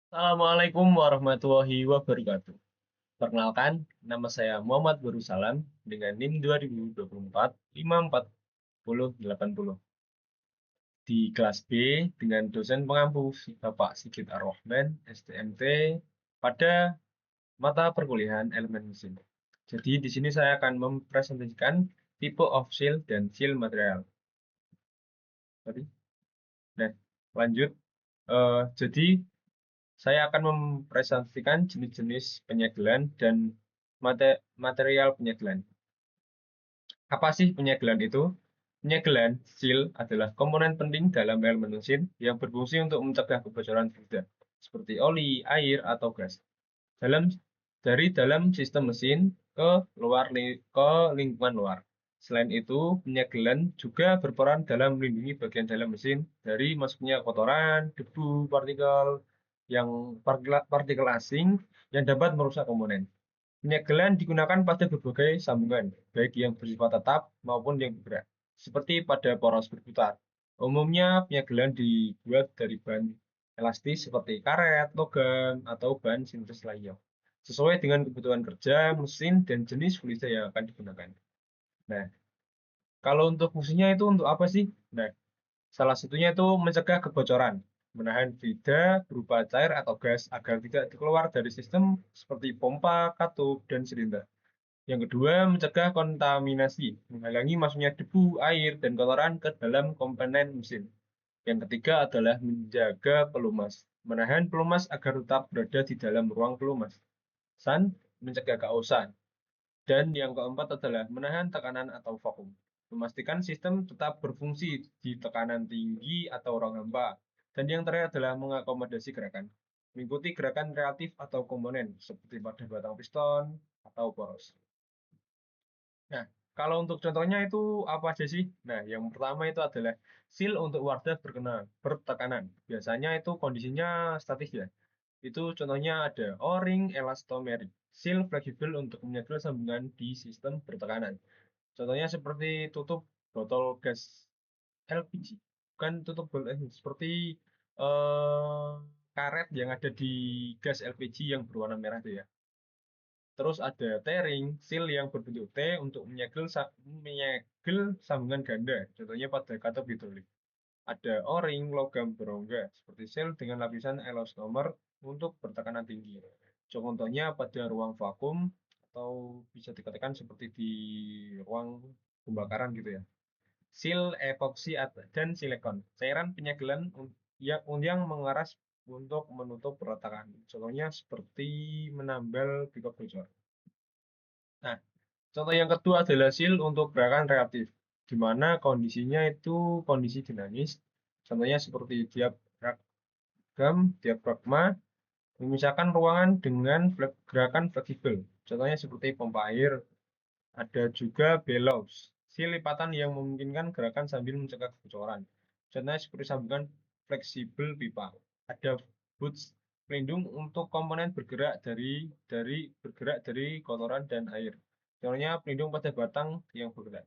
Assalamualaikum warahmatullahi wabarakatuh. Perkenalkan, nama saya Muhammad Barusalam dengan NIM 2024 54080 di kelas B dengan dosen pengampu Bapak Sigit Ar-Rahman, STMT, pada mata perkuliahan elemen mesin. Jadi di sini saya akan mempresentasikan tipe of seal dan seal material. Nah, lanjut. Jadi saya akan mempresentasikan jenis-jenis penyegelan dan material penyegelan. Apa sih penyegelan itu? Penyegelan, seal, adalah komponen penting dalam elemen mesin yang berfungsi untuk mencegah kebocoran fluida, seperti oli, air, atau gas, dalam dari dalam sistem mesin ke lingkungan luar. Selain itu, penyegelan juga berperan dalam melindungi bagian dalam mesin dari masuknya kotoran, debu, partikel asing yang dapat merusak komponen. Penyegelan digunakan pada berbagai sambungan, baik yang bersifat tetap maupun yang bergerak, seperti pada poros berputar. Umumnya, penyegelan dibuat dari bahan elastis seperti karet, logam, atau bahan sintetis lainnya, sesuai dengan kebutuhan kerja, mesin, dan jenis fluida yang akan digunakan. Nah, kalau untuk fungsinya itu untuk apa sih? Nah, salah satunya itu mencegah kebocoran, menahan fluida berupa cair atau gas agar tidak keluar dari sistem seperti pompa, katup, dan silinder. Yang kedua, mencegah kontaminasi, menghalangi masuknya debu, air, dan kotoran ke dalam komponen mesin. Yang ketiga adalah menjaga pelumas, menahan pelumas agar tetap berada di dalam ruang pelumas. Mencegah kausan. Dan yang keempat adalah menahan tekanan atau vakum, memastikan sistem tetap berfungsi di tekanan tinggi atau ruang hampa. Dan yang terakhir adalah mengakomodasi gerakan, mengikuti gerakan reaktif atau komponen, seperti pada batang piston atau poros. Nah, kalau untuk contohnya itu apa aja sih? Nah, yang pertama itu adalah seal untuk wadah bertekanan. Biasanya itu kondisinya statis ya. Itu contohnya ada O-ring elastomeric. Seal fleksibel untuk menyegel sambungan di sistem bertekanan. Contohnya seperti tutup botol gas LPG. Bukan tutup seperti eh, karet yang ada di gas LPG yang berwarna merah itu ya. Terus ada T-ring, seal yang berbentuk T untuk menyegel sambungan ganda, contohnya pada katup hidrolik. Ada O-ring logam berongga, seperti seal dengan lapisan elastomer untuk bertekanan tinggi. Contohnya pada ruang vakum atau bisa dikatakan seperti di ruang pembakaran gitu ya. Seal, epoksi, dan silikon, cairan penyegelan yang mengeras untuk menutup retakan. Contohnya seperti menambal pickup bocor. Nah, contoh yang kedua adalah seal untuk gerakan reaktif, di mana kondisinya itu kondisi dinamis. Contohnya seperti diafragma, memisahkan ruangan dengan gerakan fleksibel. Contohnya seperti pompa air. Ada juga bellows, seal lipatan yang memungkinkan gerakan sambil mencegah kebocoran. Contohnya seperti sambungan fleksibel pipa. Ada boots, pelindung untuk komponen bergerak dari kotoran dan air. Contohnya pelindung pada batang yang bergerak.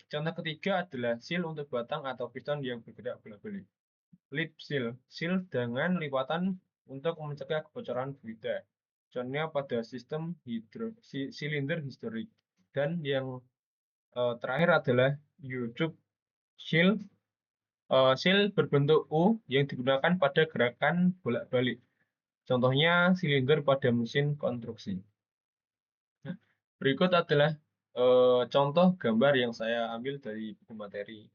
Contoh ketiga adalah seal untuk batang atau piston yang bergerak bolak-balik. Lip seal, seal dengan lipatan untuk mencegah kebocoran fluida. Contohnya pada sistem silinder historik. Dan yang terakhir adalah YouTube seal, seal berbentuk U yang digunakan pada gerakan bolak-balik. Contohnya silinder pada mesin konstruksi. Berikut adalah contoh gambar yang saya ambil dari buku materi.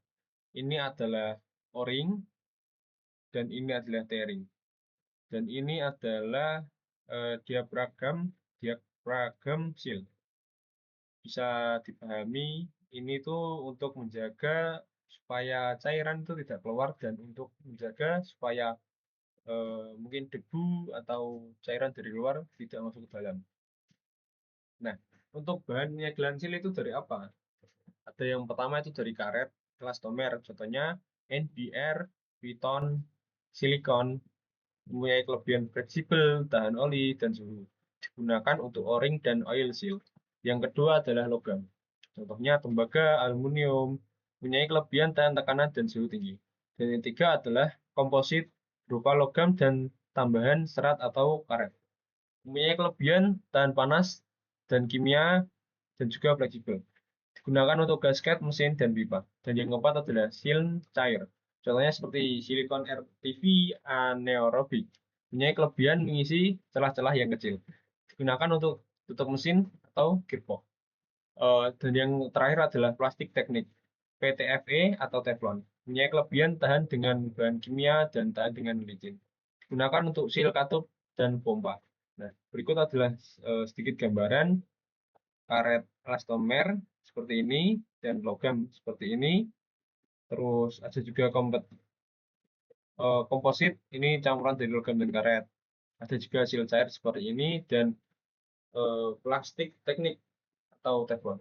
Ini adalah O-ring dan ini adalah T-ring. Dan ini adalah diagram seal. Bisa dipahami, ini tuh untuk menjaga supaya cairan itu tidak keluar dan untuk menjaga supaya mungkin debu atau cairan dari luar tidak masuk ke dalam. Nah, untuk bahan penyegelan seal itu dari apa? Ada yang pertama itu dari karet, elastomer, contohnya NBR, piton, silikon, mempunyai kelebihan fleksibel, tahan oli, dan suhu. Digunakan untuk O-ring dan oil seal. Yang kedua adalah logam. Contohnya tembaga, aluminium, mempunyai kelebihan tahan tekanan dan suhu tinggi. Dan yang ketiga adalah komposit berupa logam dan tambahan serat atau karet. Mempunyai kelebihan tahan panas dan kimia dan juga fleksibel. Digunakan untuk gasket, mesin, dan pipa. Dan yang keempat adalah silm cair. Contohnya seperti silikon RTV anaerobik. Mempunyai kelebihan mengisi celah-celah yang kecil. Digunakan untuk tutup mesin atau gearbox. Dan yang terakhir adalah plastik teknik, PTFE atau Teflon. Mempunyai kelebihan tahan dengan bahan kimia dan tahan dengan licin. Digunakan untuk seal katup dan pompa. Nah, berikut adalah sedikit gambaran karet elastomer seperti ini dan logam seperti ini. Terus ada juga komposit, ini campuran dari logam dan karet. Ada juga seal cair seperti ini dan plastik teknik atau Teflon.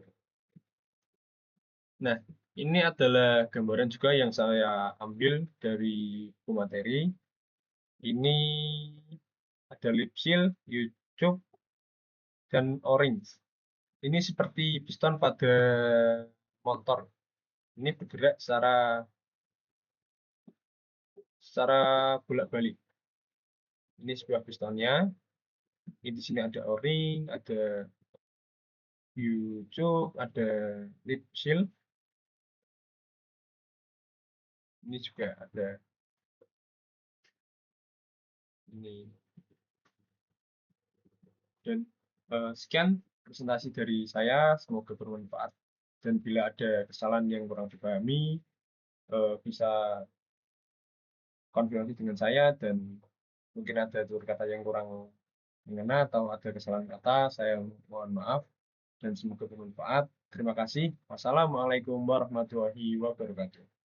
Nah, ini adalah gambaran juga yang saya ambil dari buku materi. Ini ada lip seal, U-cup, dan orange. Ini seperti piston pada motor. Ini bergerak secara bolak-balik. Ini sebuah pistonnya. Ini di sini ada O-ring, ada U-cup, ada lip seal. Ini juga ada ini. Dan sekian presentasi dari saya, semoga bermanfaat. Dan bila ada kesalahan yang kurang dipahami, bisa konfirmasi dengan saya, dan mungkin ada tutur kata yang kurang mengena atau ada kesalahan kata, saya mohon maaf, dan semoga bermanfaat. Terima kasih. Wassalamualaikum warahmatullahi wabarakatuh.